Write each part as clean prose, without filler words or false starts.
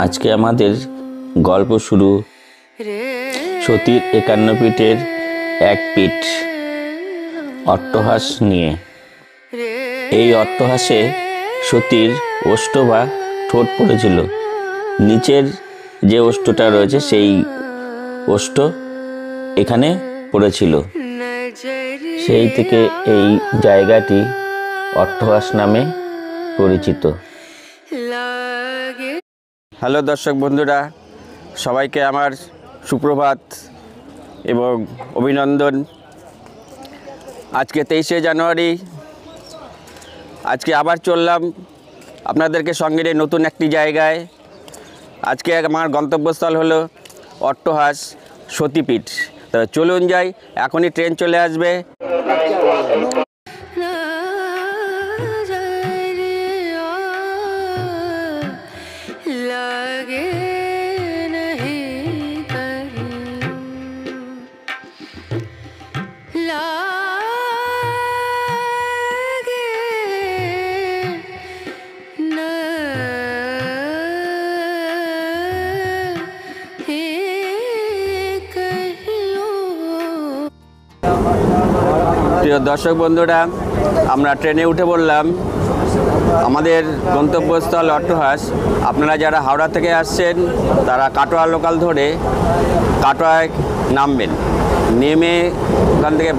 আজকে আমাদের গল্প শুরু সতীর ৫১ পীঠের এক পীঠ অট্টহাস নিয়ে। এই অট্টহাসে সতীর ওষ্ঠ বা ঠোঁট পড়েছিল। নিচের যে ওষ্ঠটা রয়েছে সেই ওষ্ঠ এখানে পড়েছিল। সেই থেকে এই জায়গাটি অট্টহাস নামে পরিচিত। হ্যালো দর্শক বন্ধুরা, সবাইকে আমার সুপ্রভাত এবং অভিনন্দন। আজকে ২৩শে জানুয়ারি। আজকে আবার চললাম আপনাদেরকে সঙ্গে নিয়ে নতুন একটি জায়গায়। আজকে আমার গন্তব্যস্থল হলো অট্টহাস সতীপীঠ। তবে চলুন যাই, এখনই ট্রেন চলে আসবে। প্রিয় দর্শক বন্ধুরা, আমরা ট্রেনে উঠে পড়লাম। আমাদের গন্তব্যস্থল অট্টহাস। আপনারা যারা হাওড়া থেকে আসছেন তারা কাটোয়া লোকাল ধরে কাটোয়ায় নামবেন। নেমে ওখান থেকে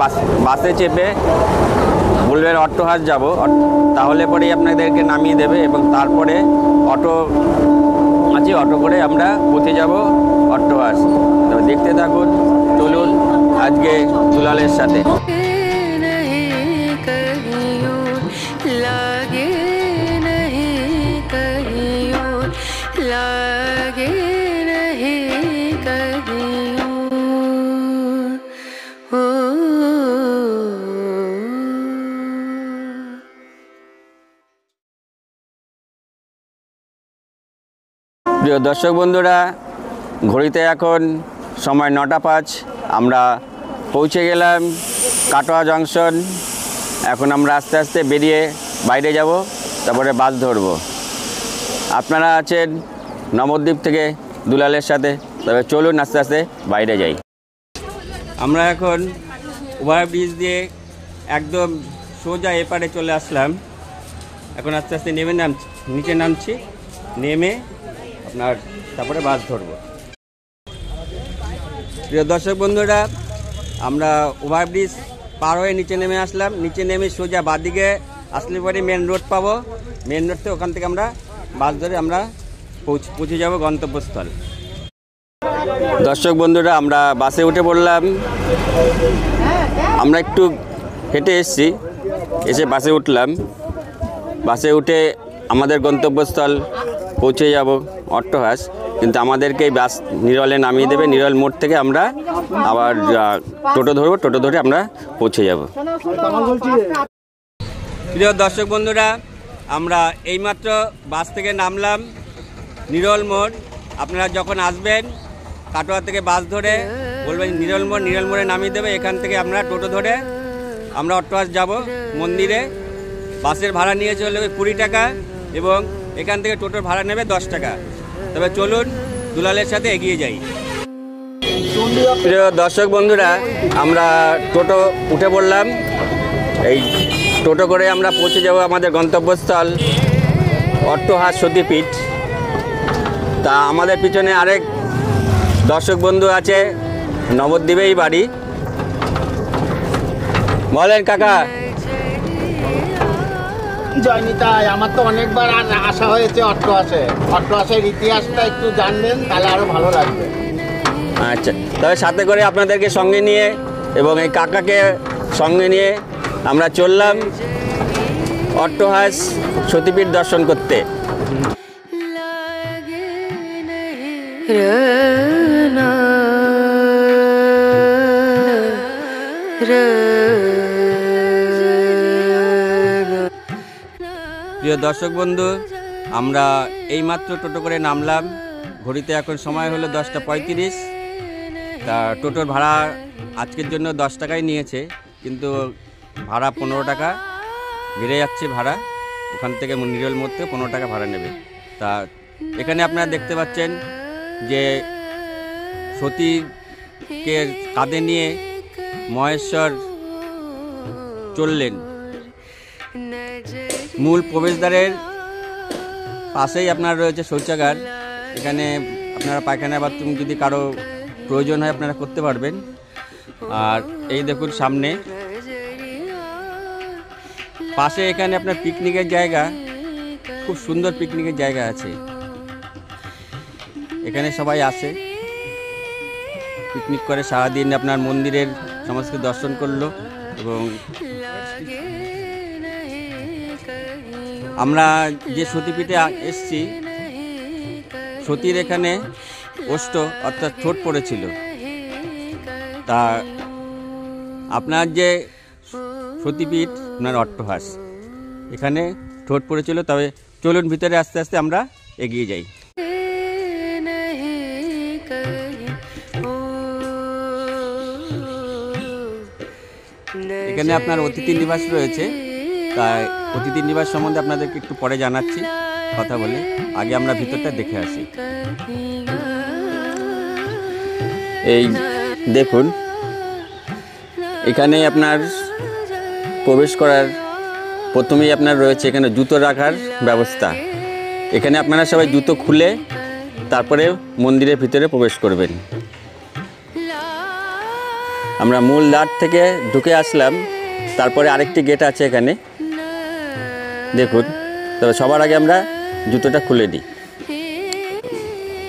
বাসে চেপে বলবেন অট্টহাস যাব, তাহলে পরেই আপনাদেরকে নামিয়ে দেবে এবং তারপরে অটো আছে, অটো করে আমরা পৌঁছে যাব অট্টহাস। তবে দেখতে থাকুন, চলুন আজকে দুলালের সাথে। প্রিয় দর্শক বন্ধুরা, ঘড়িতে এখন সময় ৯টা ৫। আমরা পৌঁছে গেলাম কাটোয়া জংশন। এখন আমরা আস্তে আস্তে বেরিয়ে বাইরে যাব, তারপরে বাস ধরব। আপনারা আছেন নবদ্বীপ থেকে দুলালের সাথে। তবে চলুন আস্তে আস্তে বাইরে যাই। আমরা এখন ওভারব্রিজ দিয়ে একদম সোজা এপারে চলে আসলাম। এখন আস্তে আস্তে নিচে নামছি, নেমে আপনার তারপরে বাস ধরব। প্রিয় দর্শক বন্ধুরা, আমরা ওভারব্রিজ পার হয়ে নিচে নেমে আসলাম। নিচে নেমে সোজা বাঁদিকে আসলে পরে মেন রোড পাবো। মেন রোড থেকে ওখান থেকে আমরা বাস ধরে আমরা পৌঁছে যাব গন্তব্যস্থল। দর্শক বন্ধুরা, আমরা বাসে উঠে পড়লাম। আমরা একটু হেঁটে এসেছি, এসে বাসে উঠলাম। বাসে উঠে আমাদের গন্তব্যস্থল পৌঁছে যাব অট্টহাস। কিন্তু আমাদেরকে এই বাস নিরলে নামিয়ে দেবে। নিরল মোড় থেকে আমরা আবার টোটো ধরবো, টোটো ধরে আমরা পৌঁছে যাব। প্রিয় দর্শক বন্ধুরা, আমরা এইমাত্র বাস থেকে নামলাম নিরল মোড়। আপনারা যখন আসবেন কাটোয়া থেকে বাস ধরে বলবেন নিরল মোড়, নিরল মোড়ে নামিয়ে দেবে। এখান থেকে আমরা টোটো ধরে আমরা অট্টহাস যাব মন্দিরে। বাসের ভাড়া নিয়ে চলে 20 টাকা এবং এখান থেকে টোটোর ভাড়া নেবে 10 টাকা। তবে চলুন দুলালের সাথে এগিয়ে যাই। প্রিয় দর্শক বন্ধুরা, আমরা টোটো উঠে পড়লাম। এই টোটো করে আমরা পৌঁছে যাব আমাদের গন্তব্যস্থল অট্টহাস সতীপীঠ। তা আমাদের পিছনে আরেক দর্শক বন্ধু আছে, নবদ্বীপেই বাড়ি। বলেন কাকা। জয়নিতাই, আমার তো অনেকবার আসা হয়েছে অট্টহাসে। অট্টহাসের ইতিহাসটা একটু জানবেন, তাহলে আরো ভালো লাগবে। আচ্ছা, তবে সাথে করে আপনাদেরকে সঙ্গে নিয়ে এবং এই কাকাকে সঙ্গে নিয়ে আমরা চললাম অট্টহাস সতীপীঠ দর্শন করতে। প্রিয় দর্শক বন্ধু, আমরা এইমাত্র টোটো করে নামলাম। ঘড়িতে এখন সময় হলো 10টা 35। তা টোটোর ভাড়া আজকের জন্য 10 টাকাই নিয়েছে, কিন্তু ভাড়া 15 টাকা বেড়ে যাচ্ছে ভাড়া। ওখান থেকে নিরল মোড় থেকে 15 টাকা ভাড়া নেবে। তা এখানে আপনারা দেখতে পাচ্ছেন যে সতীকে কাঁধে নিয়ে মহেশ্বর চললেন। মূল প্রবেশদ্বারের পাশেই আপনার রয়েছে শৌচাগার। এখানে আপনারা পায়খানা বাথরুম যদি কারো প্রয়োজন হয় আপনারা করতে পারবেন। আর এই দেখুন সামনে পাশে এখানে আপনার পিকনিকের জায়গা, খুব সুন্দর পিকনিকের জায়গা আছে। এখানে সবাই আসে, পিকনিক করে সারাদিন আপনার মন্দিরের সমস্ত দর্শন করলো। এবং আমরা যে সতীপীঠে এসছি, সতীর এখানে ওষ্ঠ অর্থাৎ ঠোঁট পড়েছিল। তা আপনার যে সতীপীঠ আপনার অট্টহাস, এখানে ঠোঁট পড়েছিল। তবে চলুন ভিতরে আস্তে আস্তে আমরা এগিয়ে যাই। এখানে আপনার অতিথি নিবাস রয়েছে, তাই অতিথি নিবাস সম্বন্ধে আপনাদেরকে একটু পরে জানাচ্ছি কথা বলে। আগে আমরা ভিতরটা দেখে আসি। এই দেখুন, এখানে আপনার প্রবেশ করার প্রথমেই আপনার রয়েছে এখানে জুতো রাখার ব্যবস্থা। এখানে আপনারা সবাই জুতো খুলে তারপরে মন্দিরের ভিতরে প্রবেশ করবেন। আমরা মূল দ্বার থেকে ঢুকে আসলাম, তারপরে আরেকটি গেট আছে এখানে দেখুন। তবে সবার আগে আমরা জুতোটা খুলে দিই।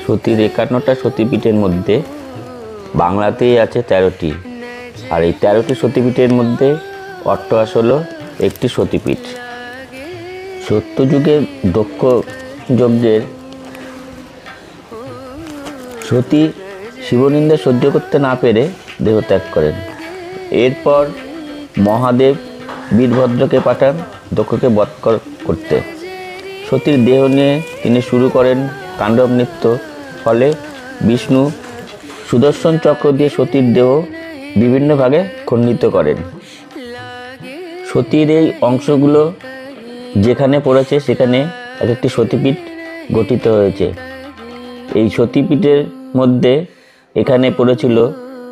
সতীর 51টা সতীপীঠের মধ্যে বাংলাতেই আছে 13টি, আর এই 13টি সতীপীঠের মধ্যে অট্টহাস হলো একটি সতীপীঠ। সত্যযুগে দক্ষ যজ্ঞের সতী শিবনিন্দা সহ্য করতে না পেরে দেহত্যাগ করেন। এরপর মহাদেব বীরভদ্রকে পাঠান দক্ষকে বধ করতে। সতীর দেহ নিয়ে তিনি শুরু করেন তাণ্ডব নৃত্য। ফলে বিষ্ণু সুদর্শন চক্র দিয়ে সতীর দেহ বিভিন্ন ভাগে খণ্ডিত করেন। সতীর এই অংশগুলো যেখানে পড়েছে সেখানে এক একটি সতীপীঠ গঠিত হয়েছে। এই সতীপীঠের মধ্যে এখানে পড়েছিল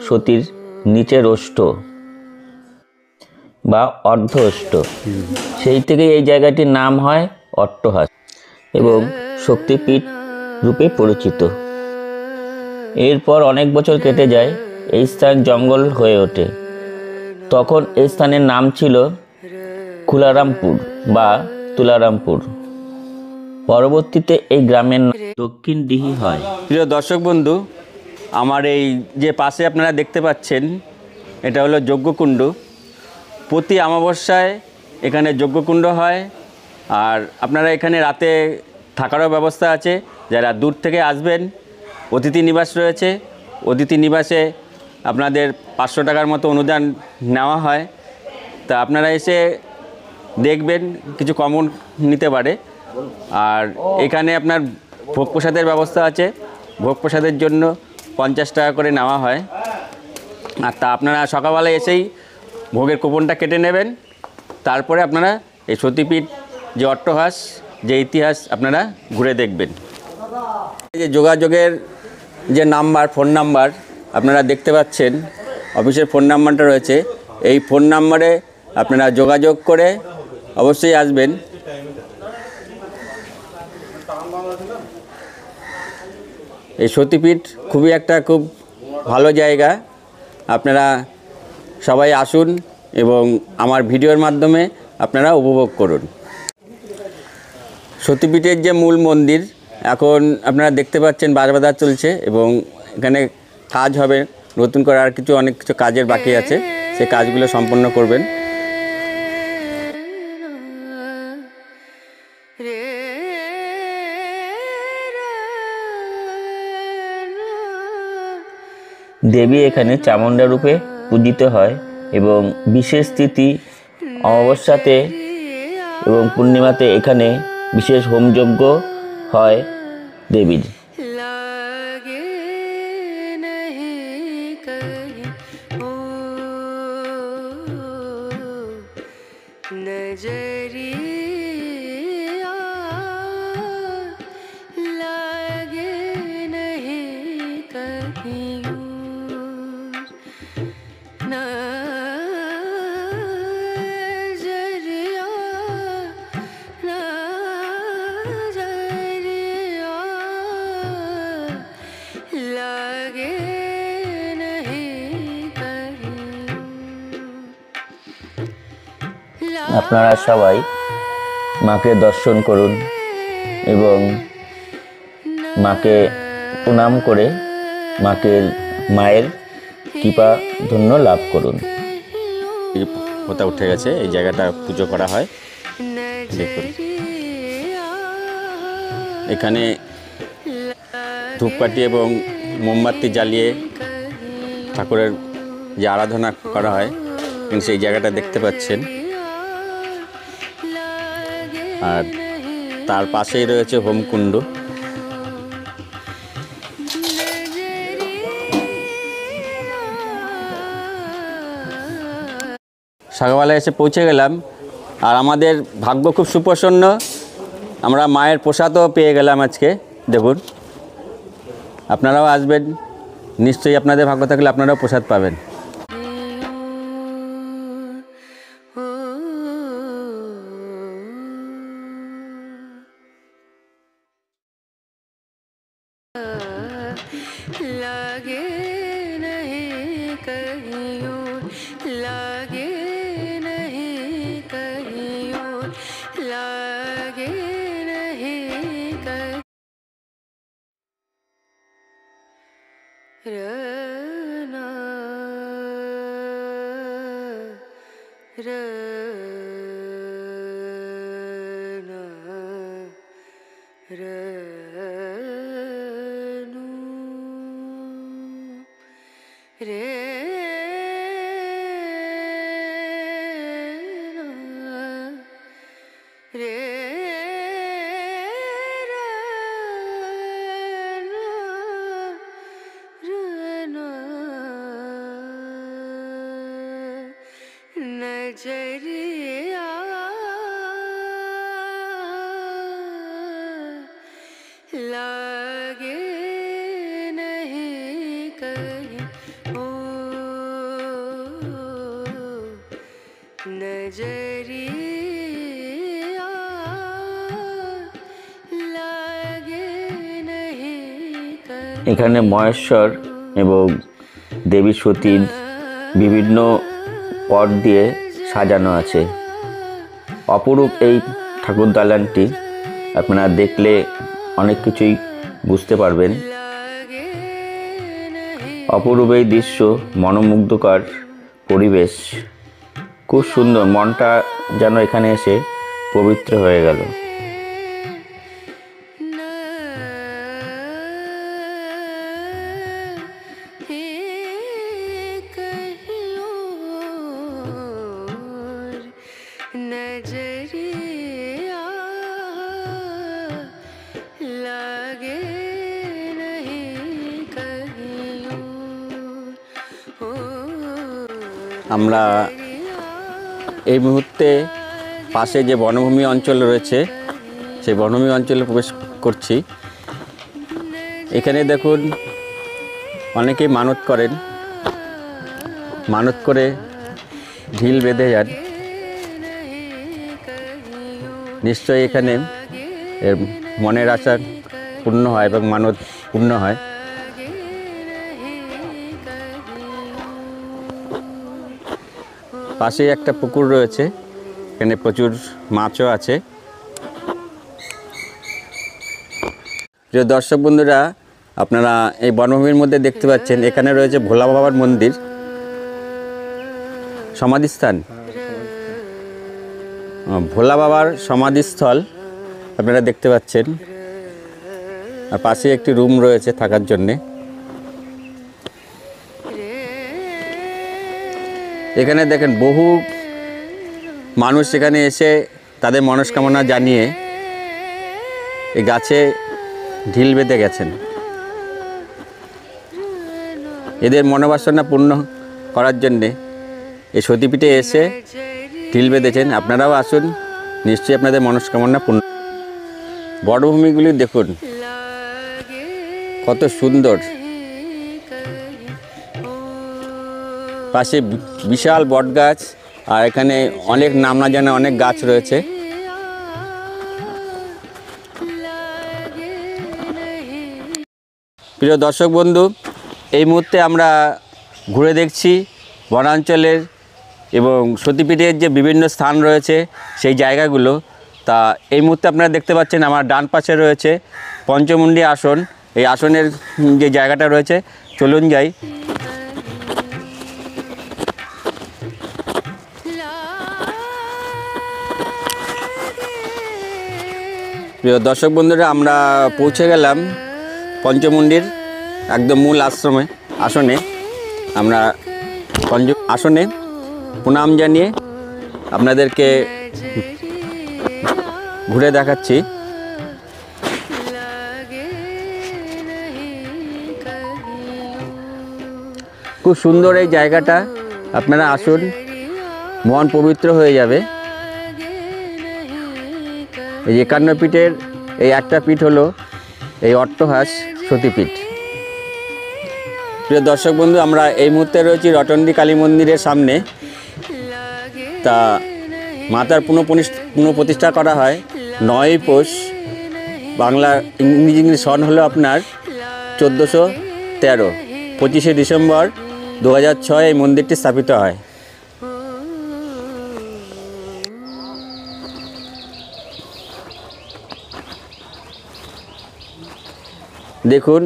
সতীর নিচের ওষ্ঠ বা অর্ধ ওষ্ঠ। সেই থেকে এই জায়গাটির নাম হয় অট্টহাস এবং শক্তিপীঠ রূপে পরিচিত। এরপর অনেক বছর কেটে যায়, এই স্থান জঙ্গল হয়ে ওঠে। তখন এই স্থানের নাম ছিল কুলারামপুর বা তুলারামপুর। পরবর্তীতে এই গ্রামের নাম দক্ষিণ ডিহি হয়। প্রিয় দর্শক বন্ধু, আমার এই যে পাশে আপনারা দেখতে পাচ্ছেন, এটা হলো যজ্ঞকুণ্ড। প্রতি অমাবস্যায় এখানে যজ্ঞকুণ্ড হয়। আর আপনারা এখানে রাতে থাকারও ব্যবস্থা আছে। যারা দূর থেকে আসবেন, অতিথি নিবাস রয়েছে। অতিথি নিবাসে আপনাদের 500 টাকার মতো অনুদান নেওয়া হয়। তা আপনারা এসে দেখবেন, কিছু কমন নিতে পারে। আর এখানে আপনার ভোগ প্রসাদের ব্যবস্থা আছে। ভোগ প্রসাদের জন্য 50 টাকা করে নেওয়া হয়। আর তা আপনারা সকালবেলা এসেই ভোগের কুপনটা কেটে নেবেন। তারপরে আপনারা এই সতীপীঠ যে অট্টহাস, যে ইতিহাস আপনারা ঘুরে দেখবেন। এই যে যোগাযোগের যে নাম্বার, ফোন নাম্বার আপনারা দেখতে পাচ্ছেন, অফিসের ফোন নাম্বারটা রয়েছে। এই ফোন নাম্বারে আপনারা যোগাযোগ করে অবশ্যই আসবেন। এই সতীপীঠ খুবই একটা খুব ভালো জায়গা। আপনারা সবাই আসুন এবং আমার ভিডিওর মাধ্যমে আপনারা উপভোগ করুন। সতীপীঠের যে মূল মন্দির, এখন আপনারা দেখতে পাচ্ছেন বাজার চলছে এবং এখানে কাজ হবে নতুন করে। আর অনেক কিছু কাজের বাকি আছে, সেই কাজগুলো সম্পন্ন করবেন। দেবী এখানে চামুণ্ডা রূপে পূজিত হয় এবং বিশেষ তিথি অমাবস্যাতে এবং পূর্ণিমাতে এখানে বিশেষ হোমযজ্ঞ হয় দেবীর। नजरिया আপনারা সবাই মাকে দর্শন করুন এবং মাকে প্রণাম করে মায়ের কৃপা ধন্য লাভ করুন। এই পোতা উঠে গেছে, এই জায়গাটা পুজো করা হয়। দেখুন এখানে ধূপকাঠি এবং মোমবাতি জ্বালিয়ে ঠাকুরের যে আরাধনা করা হয় সেই জায়গাটা দেখতে পাচ্ছেন। আর তার পাশেই রয়েছে হোমকুণ্ড। সকালবেলায় এসে পৌঁছে গেলাম, আর আমাদের ভাগ্য খুব সুপ্রসন্ন, আমরা মায়ের প্রসাদও পেয়ে গেলাম আজকে। দেখুন আপনারাও আসবেন, নিশ্চয়ই আপনাদের ভাগ্য থাকলে আপনারাও প্রসাদ পাবেন। लागे नहीं कहियो, लागे नहीं कहियो, लागे नहीं कहियो। रना रना रनु रे रे नजरिया लागे नहीं कहीं ओ नजरिया लागे नहीं कहीं। এখানে মহেশ্বর এবং দেবী সতীর বিভিন্ন পট দিয়ে সাজানো আছে। অপরূপ এই ঠাকুর দালানটি, আপনারা দেখলে অনেক কিছুই বুঝতে পারবেন। অপরূপ এই দৃশ্য, মনোমুগ্ধকর পরিবেশ, খুব সুন্দর, মনটা যেন এখানে এসে পবিত্র হয়ে গেল। नजरिया लागे नहीं कहियो ओ। আমরা এই মুহূর্তে পাশে যে বনভূমি অঞ্চল রয়েছে সেই বনভূমি অঞ্চলে প্রবেশ করছি। এখানে দেখুন অনেকেই মানত করেন, মানত করে ঢিল বেঁধে যান। নিশ্চয়ই এখানে এর মনের আশা পূর্ণ হয় এবং মানত পূর্ণ হয়। পাশেই একটা পুকুর রয়েছে, এখানে প্রচুর মাছও আছে। প্রিয় দর্শক বন্ধুরা, আপনারা এই বনভূমির মধ্যে দেখতে পাচ্ছেন এখানে রয়েছে ভোলা বাবার মন্দির, সমাধিস্থান, ভোলা বাবার সমাধিস্থল আপনারা দেখতে পাচ্ছেন। আর পাশে একটি রুম রয়েছে থাকার জন্যে। এখানে দেখেন বহু মানুষ এখানে এসে তাদের মনস্কামনা জানিয়ে এই গাছে ঢিল বেঁধে গেছেন। এদের মনোবাসনা পূর্ণ করার জন্যে এই সতীপীঠে এসে ঢিল বেঁধেছেন। আপনারাও আসুন, নিশ্চয়ই আপনাদের মনস্কামনা পূর্ণ। বনভূমিগুলি দেখুন কত সুন্দর, পাশে বিশাল বট গাছ, আর এখানে অনেক নাম না জানা অনেক গাছ রয়েছে। প্রিয় দর্শক বন্ধু, এই মুহূর্তে আমরা ঘুরে দেখছি বনাঞ্চলের এবং সতীপীঠের যে বিভিন্ন স্থান রয়েছে সেই জায়গাগুলো, তা এই মুহূর্তে আপনারা দেখতে পাচ্ছেন আমার ডান পাশে রয়েছে পঞ্চমুণ্ডী আসন। এই আসনের যে জায়গাটা রয়েছে, চলুন যাই। প্রিয় দর্শক বন্ধুরা, আমরা পৌঁছে গেলাম পঞ্চমুণ্ডির একদম মূল আসনে। আমরা আসনে প্রণাম জানিয়ে আপনাদেরকে ঘুরে দেখাচ্ছি। খুব সুন্দর এই জায়গাটা, আপনারা আসুন, মন পবিত্র হয়ে যাবে। এই 51 পীঠের এই একটা পীঠ হলো এই অট্টহাস সতীপীঠ। প্রিয় দর্শক বন্ধু, আমরা এই মুহূর্তে রয়েছি রটন্ডী কালী মন্দিরের সামনে। তা মাতার পুনঃপ্রতিষ্ঠা করা হয় 9ই পৌষ। বাংলা ইংরেজি সন হলো আপনার 1413। 25শে ডিসেম্বর 2006 এই মন্দিরটি স্থাপিত হয়। দেখুন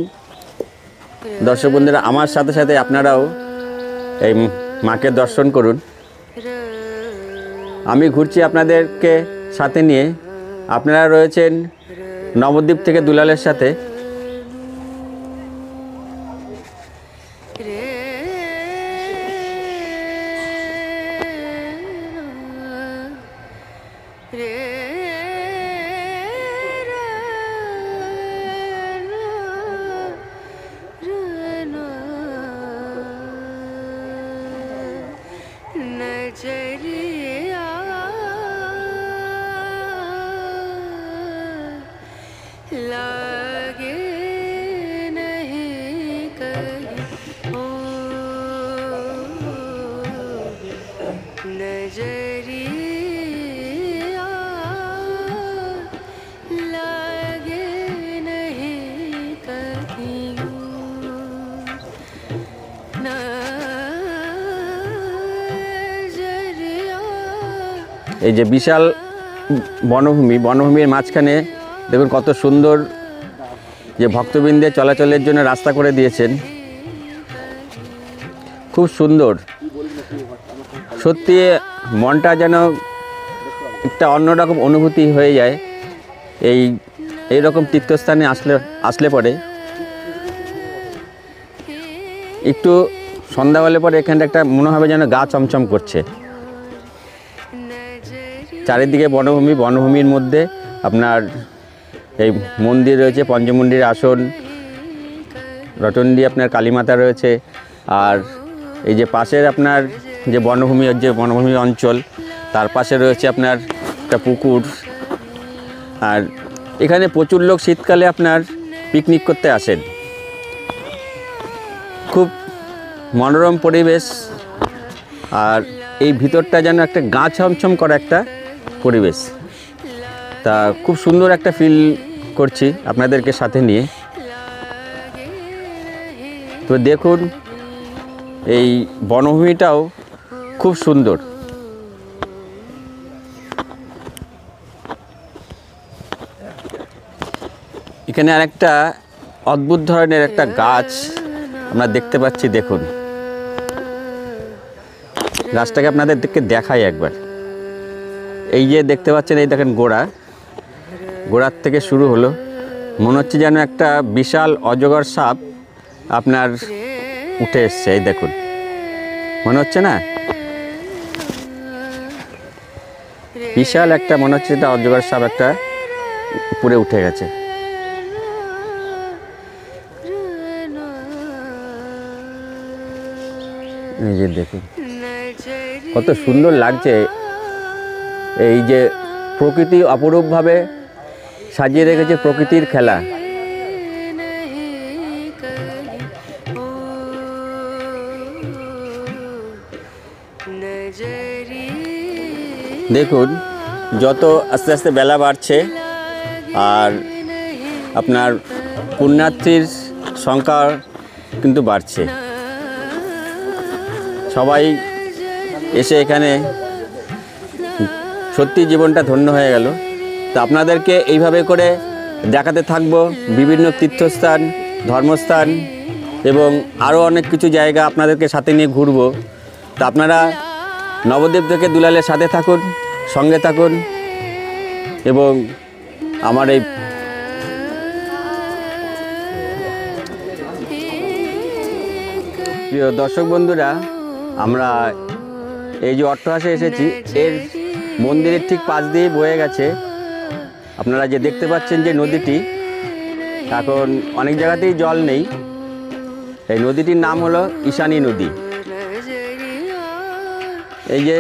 দর্শক বন্ধুরা, আমার সাথে সাথে আপনারাও এই মাকে দর্শন করুন। আমি ঘুরছি আপনাদেরকে সাথে নিয়ে। আপনারা রয়েছেন নবদ্বীপ থেকে দুলালের সাথে। नजरिया लागे नहीं कहीं ओ नजरिया लागे नहीं कहीं এই যে বিশাল বনভূমির মাঝখানে দেখুন কত সুন্দর যে ভক্তবৃন্দের চলাচলের জন্য রাস্তা করে দিয়েছেন। খুব সুন্দর, সত্যি মনটা যেন একটা অন্যরকম অনুভূতি হয়ে যায় এই রকম তীর্থস্থানে আসলে পরে। একটু সন্ধ্যা হলে পরে এখানটা একটা মনে হবে যেন গা চমচম করছে। চারিদিকে বনভূমির মধ্যে আপনার এই মন্দির রয়েছে, পঞ্চমুণ্ডির আসন, রটন্ডী আপনার কালীমাতা রয়েছে। আর এই যে পাশের আপনার যে বনভূমি অঞ্চল, তার পাশে রয়েছে আপনার একটা পুকুর। আর এখানে প্রচুর লোক শীতকালে আপনার পিকনিক করতে আসেন। খুব মনোরম পরিবেশ, আর এই ভিতরটা যেন একটা গা ছমছম করা একটা পরিবেশ। তা খুব সুন্দর একটা ফিল করছি আপনাদেরকে সাথে নিয়ে। তো দেখুন এই বনভূমিটাও খুব সুন্দর। এখানে আরেকটা অদ্ভুত ধরনের একটা গাছ আমরা দেখতে পাচ্ছি। দেখুন গাছটাকে আপনাদেরকে দেখাই একবার। এই যে দেখতে পাচ্ছেন, এই দেখেন গোড়ার থেকে শুরু হলো, মনে হচ্ছে যেন একটা বিশাল অজগর সাপ আপনার উঠে এসছে। এই দেখুন, মনে হচ্ছে না বিশাল একটা, মনে হচ্ছে এটা অজগর সাপ একটা উপরে উঠে গেছে। এই যে দেখুন কত সুন্দর লাগছে। এই যে প্রকৃতি অপরূপভাবে সাজিয়ে রেখেছে, প্রকৃতির খেলা। দেখুন যত আস্তে আস্তে বেলা বাড়ছে আর আপনার পুণ্যার্থীর সংখ্যা কিন্তু বাড়ছে। সবাই এসে এখানে সত্যি জীবনটা ধন্য হয়ে গেল। তো আপনাদেরকে এইভাবে করে দেখাতে থাকবো বিভিন্ন তীর্থস্থান, ধর্মস্থান এবং আরও অনেক কিছু জায়গা আপনাদেরকে সাথে নিয়ে ঘুরবো। তো আপনারা নবদ্বীপ থেকে দুলালের সাথে থাকুন, সঙ্গে থাকুন এবং আমার এই প্রিয় দর্শক বন্ধুরা, আমরা এই যে অট্টহাসে এসেছি, এর মন্দিরের ঠিক পাশ দিয়ে বয়ে গেছে আপনারা যে দেখতে পাচ্ছেন যে নদীটি, এখন অনেক জায়গাতেই জল নেই। এই নদীটির নাম হলো ঈশানী নদী। এই যে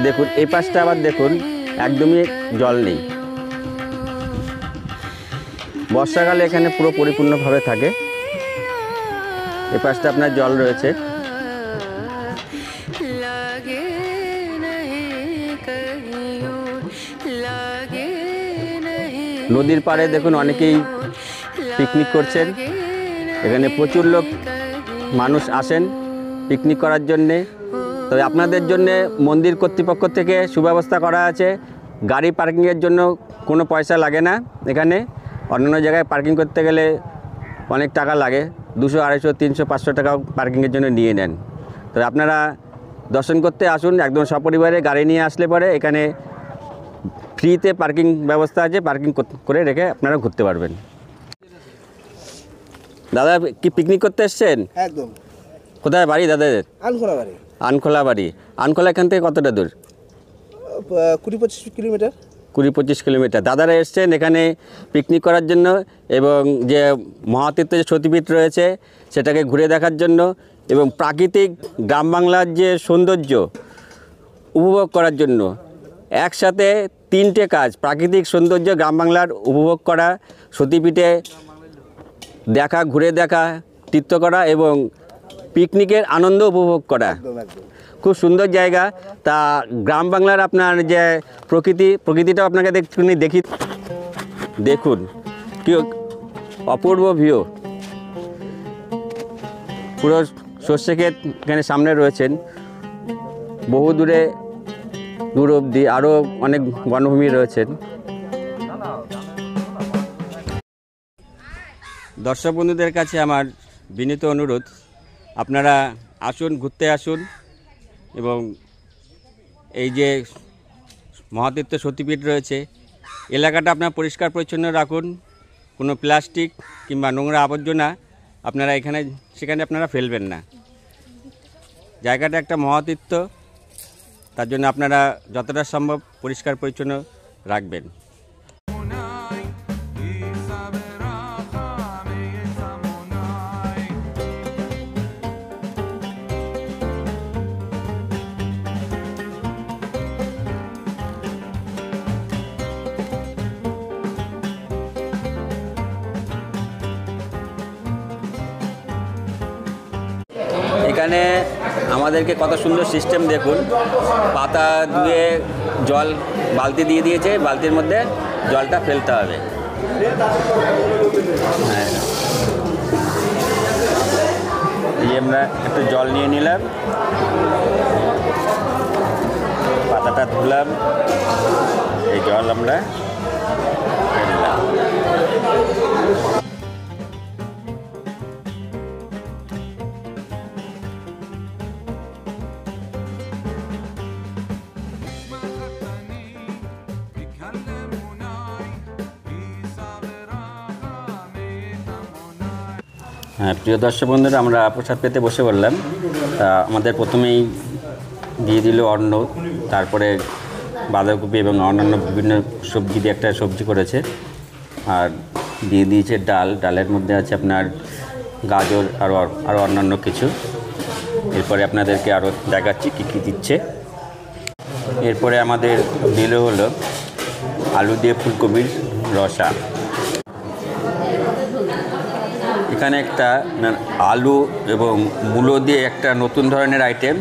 দেখুন, এই পাশটা আবার দেখুন একদমই জল নেই। বর্ষাকালে এখানে পুরো পরিপূর্ণভাবে থাকে। এই পাশটা আপনার জল রয়েছে। নদীর পাড়ে দেখুন অনেকেই পিকনিক করছেন। এখানে প্রচুর লোক মানুষ আসেন পিকনিক করার জন্যে। তবে আপনাদের জন্যে মন্দির কর্তৃপক্ষ থেকে সুব্যবস্থা করা আছে। গাড়ি পার্কিংয়ের জন্য কোনো পয়সা লাগে না। এখানে অন্যান্য জায়গায় পার্কিং করতে গেলে অনেক টাকা লাগে, 200, 250, 300, 500 টাকাও পার্কিংয়ের জন্য নিয়ে নেন। তবে আপনারা দর্শন করতে আসুন, একদম সপরিবারে গাড়ি নিয়ে আসলে পরে এখানে ফ্রিতে পার্কিং ব্যবস্থা আছে, পার্কিং করে রেখে আপনারা ঘুরতে পারবেন। দাদা কি পিকনিক করতে এসছেন? একদম। কোথায় বাড়ি দাদাদের? আনখোলা বাড়ি। আনখোলা বাড়ি। আনখোলা এখান থেকে কতটা দূর? 20-25 কিলোমিটার। 20-25 কিলোমিটার। দাদারা এসছেন এখানে পিকনিক করার জন্য এবং যে মহাতীর্থ যে সতীপীঠ রয়েছে সেটাকে ঘুরে দেখার জন্য এবং প্রাকৃতিক গ্রাম বাংলার যে সৌন্দর্য উপভোগ করার জন্য। একসাথে 3টে কাজ: প্রাকৃতিক সৌন্দর্য গ্রাম বাংলার উপভোগ করা, সতীপীঠে দেখা, ঘুরে দেখা, তীর্থ করা এবং পিকনিকের আনন্দ উপভোগ করা। খুব সুন্দর জায়গা। তা গ্রাম বাংলার আপনার যে প্রকৃতিটাও আপনাকে দেখি, দেখুন কি অপূর্ব ভিউ। পুরো সর্ষে ক্ষেত এখানে সামনে রয়েছেন, বহু দূর অবধি আরও অনেক বনভূমি রয়েছেন। দর্শক বন্ধুদের কাছে আমার বিনীত অনুরোধ, আপনারা আসুন, ঘুরতে আসুন এবং এই যে মহাতীর্থ সতীপীঠ রয়েছে এলাকাটা আপনার পরিষ্কার পরিচ্ছন্ন রাখুন। কোনো প্লাস্টিক কিংবা নোংরা আবর্জনা আপনারা সেখানে আপনারা ফেলবেন না। জায়গাটা একটা মহাতীর্থ, তার জন্য আপনারা যতটা সম্ভব পরিষ্কার পরিচ্ছন্ন রাখবেন। এখানে আমাদেরকে কত সুন্দর সিস্টেম দেখুন, পাতা ধুয়ে জল বালতি দিয়ে দিয়েছে, বালতির মধ্যে জলটা ফেলতে হবে। হ্যাঁ, এই আমরা একটু জল নিয়ে নিলাম, পাতাটা ধুলাম, এই জল আমরা ফেললাম। হ্যাঁ, প্রিয় দর্শক বন্ধুরা, আমরা প্রসাদ পেতে বসে পড়লাম। তা আমাদের প্রথমেই দিয়ে দিল অন্ন, তারপরে বাঁধাকপি এবং অন্যান্য বিভিন্ন সবজি দিয়ে একটা সবজি করেছে, আর দিয়ে দিয়েছে ডাল। ডালের মধ্যে আছে আপনার গাজর আরও অন্যান্য কিছু। এরপরে আপনাদেরকে আরও দেখাচ্ছি কী কী দিচ্ছে। এরপরে আমাদের দিল হলো আলু দিয়ে ফুলকপির রসা। এখানে একটা আলু এবং মূলো দিয়ে একটা নতুন ধরনের আইটেম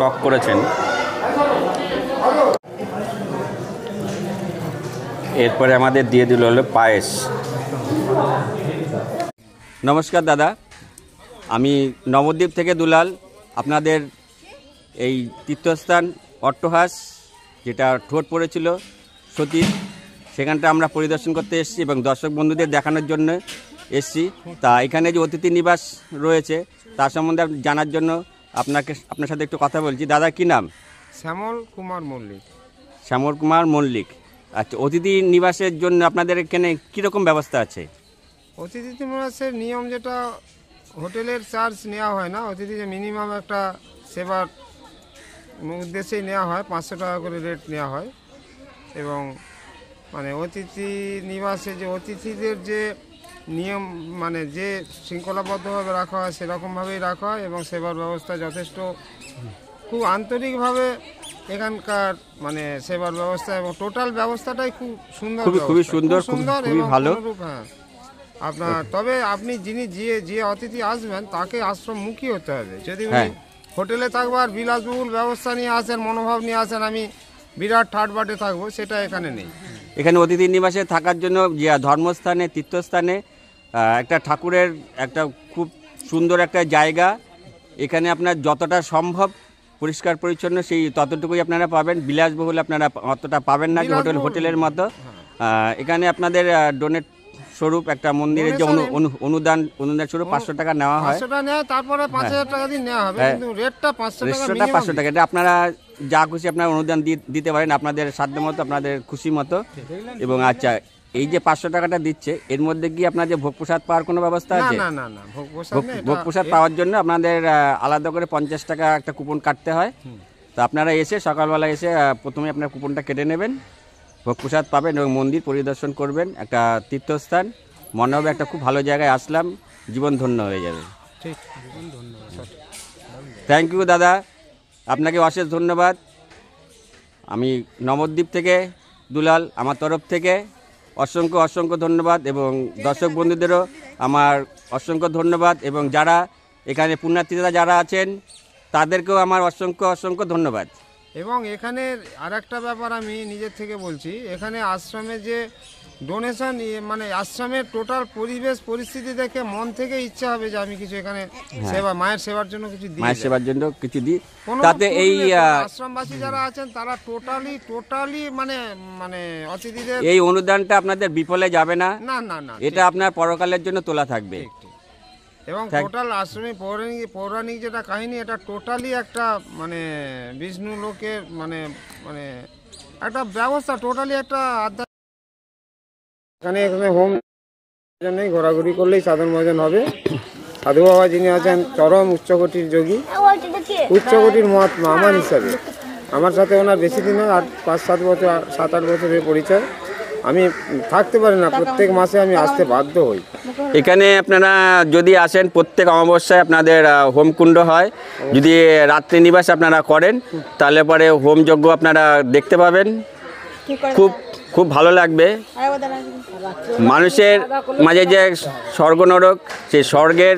টক করেছেন। এরপরে আমাদের দিয়ে দিল হলো পায়েস। নমস্কার দাদা, আমি নবদ্বীপ থেকে দুলাল আপনাদের এই তীর্থস্থান অট্টহাস, যেটা ঠোঁট পড়েছিল সতীর, সেখানটা আমরা পরিদর্শন করতে এসেছি এবং দর্শক বন্ধুদের দেখানোর জন্য এসেছি। তা এখানে যে অতিথি নিবাস রয়েছে তার সম্বন্ধে জানার জন্য আপনার সাথে একটু কথা বলছি। দাদা, কি নাম? শ্যামল কুমার মল্লিক। শ্যামল কুমার মল্লিক। আচ্ছা, অতিথি নিবাসের জন্য আপনাদের এখানে কীরকম ব্যবস্থা আছে? অতিথি নিবাসের নিয়ম যেটা হোটেলের চার্জ নেওয়া হয় না, অতিথি যে মিনিমাম একটা সেবার উদ্দেশ্যেই নেওয়া হয়, 500 টাকা করে রেট নেওয়া হয়। এবং মানে অতিথি নিবাসে যে অতিথিদের যে নিয়ম মানে যে শৃঙ্খলাবদ্ধভাবে রাখা হয় সেরকমভাবেই রাখা হয় এবং সেবার ব্যবস্থা যথেষ্ট খুব আন্তরিকভাবে এখানকার মানে সেবার ব্যবস্থা এবং টোটাল ব্যবস্থাটাই খুব সুন্দর, খুবই সুন্দর, খুবই এবং ভালো। কোনোরূপ, হ্যাঁ, আপনার তবে আপনি যে অতিথি আসবেন তাকে আশ্রমমুখী হতে হবে। যদি উনি হোটেলে থাকবার বিলাসবহুল ব্যবস্থা নিয়ে আসেন, মনোভাব নিয়ে আসেন আমি বিরাট ঠাটবাটে থাকবো, সেটা এখানে নেই। এখানে অতিথি নিবাসে থাকার জন্য যে ধর্মস্থানে, তীর্থস্থানে একটা ঠাকুরের একটা খুব সুন্দর একটা জায়গা। এখানে আপনার যতটা সম্ভব পরিষ্কার পরিচ্ছন্ন সেই ততটুকুই আপনারা পাবেন। বিলাসবহুল আপনারা অতটা পাবেন না যে হোটেলের মতো। এখানে আপনাদের ডোনেট স্বরূপ একটা মন্দিরের যে অনুদান স্বরূপ 500 টাকা নেওয়া হয়। 500 টাকা নেয়, তারপরে 5000 টাকা দিয়ে নেওয়া হবে, কিন্তু রেটটা 500 টাকা। রেটটা 500 টাকা। এটা আপনারা যা খুশি আপনারা অনুদান দিতে পারেন আপনাদের সাধ্য মতো, আপনাদের খুশি মতো। এবং আচ্ছা, এই যে 500 টাকাটা দিচ্ছে, এর মধ্যে কি আপনাদের ভোগ প্রসাদ পাওয়ার কোনো ব্যবস্থা আছে? না না না, ভোগ প্রসাদ পাওয়ার জন্য আপনাদের আলাদা করে 50 টাকা একটা কুপন কাটতে হয়। তো আপনারা এসে সকালবেলা এসে প্রথমে আপনার কুপনটা কেটে নেবেন, ভোগ প্রসাদ পাবেন এবং মন্দির পরিদর্শন করবেন। একটা তীর্থস্থান, মনে হবে একটা খুব ভালো জায়গায় আসলাম, জীবন ধন্য হয়ে যাবে। ঠিক, থ্যাংক ইউ দাদা, আপনাকে অশেষ ধন্যবাদ। আমি নবদ্বীপ থেকে দুলাল, আমার তরফ থেকে অসংখ্য ধন্যবাদ এবং দর্শক বন্ধুদেরও আমার অসংখ্য ধন্যবাদ এবং যারা এখানে পুণ্যার্থীরা যারা আছেন তাদেরকেও আমার অসংখ্য ধন্যবাদ। এবং এখানে আরেকটা ব্যাপার আমি নিজের থেকে বলছি, এখানে আশ্রমে যে ডোনেশন মানে আশ্রমের টোটাল পরিবেশ পরিস্থিতি দেখে মন থেকে ইচ্ছা হবে যে আমি কিছু এখানে সেবা, মায়ের সেবার জন্য কিছু দিই, মায়ের সেবার জন্য কিছু দিই। তাতে এই আশ্রমবাসী যারা আছেন তারা টোটালি মানে মানে অতিথিদের এই অনুদানটা আপনাদের বিফলে যাবে না। না না না, এটা আপনার পরকালের জন্য তোলা থাকবে। এবং টোটাল আশ্রমে পৌরাণিক যেটা কাহিনী, এটা টোটালি একটা মানে বিষ্ণু লোকের মানে মানে একটা ব্যবস্থা, টোটালি একটা এখানে হোম জন্যই ঘোরাঘুরি করলেই সাধন ভজন হবে। সাধু বাবা যিনি আছেন চরম উচ্চকোটির যোগী, উচ্চকোটির মহাত্মা আমার হিসাবে। আমার সাথে ওনার বেশি দিন হয়, 5-7 বছর 7-8 বছরের পরিচয়। আমি থাকতে পারি না, প্রত্যেক মাসে আমি আসতে বাধ্য হই। এখানে আপনারা যদি আসেন, প্রত্যেক অমাবস্যায় আপনাদের হোমকুণ্ড হয়। যদি রাত্রি নিবাস আপনারা করেন তাহলে পরে হোমযজ্ঞ আপনারা দেখতে পাবেন। খুব ভালো লাগবে। মানুষের মাঝে যে স্বর্গ নরক, সেই স্বর্গের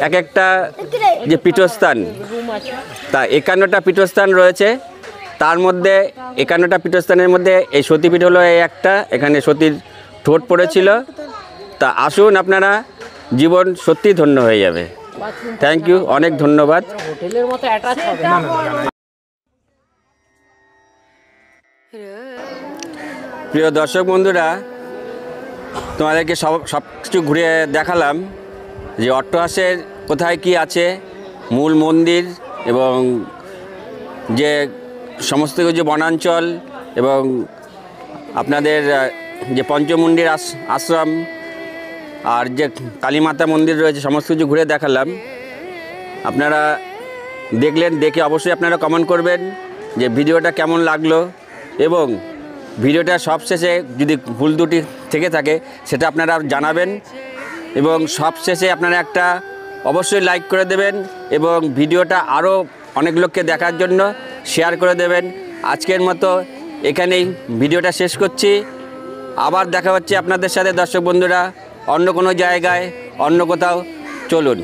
এক একটা যে পীঠস্থান, তা 51টা পীঠস্থান রয়েছে। তার মধ্যে 51টা পীঠস্থানের মধ্যে এই সতীপীঠ হলো এই একটা। এখানে সতীর ঠোঁট পড়েছিল। তা আসুন, আপনারা জীবন সত্যি ধন্য হয়ে যাবে। থ্যাংক ইউ, অনেক ধন্যবাদ। প্রিয় দর্শক বন্ধুরা, তোমাদেরকে সব কিছু ঘুরে দেখালাম যে অট্টহাসের কোথায় কি আছে, মূল মন্দির এবং যে সমস্ত কিছু বনাঞ্চল এবং আপনাদের যে পঞ্চমুণ্ডির আশ্রম আর যে কালীমাতা মন্দির রয়েছে, সমস্ত কিছু ঘুরে দেখালাম। আপনারা দেখলেন, দেখে অবশ্যই আপনারা কমেন্ট করবেন যে ভিডিওটা কেমন লাগলো এবং ভিডিওটা সবশেষে যদি ভুল ত্রুটি থেকে থাকে সেটা আপনারা জানাবেন এবং সবশেষে আপনারা একটা অবশ্যই লাইক করে দেবেন এবং ভিডিওটা আরও অনেক লোককে দেখার জন্য শেয়ার করে দেবেন। আজকের মতো এখানেই ভিডিওটা শেষ করছি। আবার দেখা হচ্ছে আপনাদের সাথে দর্শক বন্ধুরা অন্য কোনো জায়গায়, অন্য কোথাও। চলুন।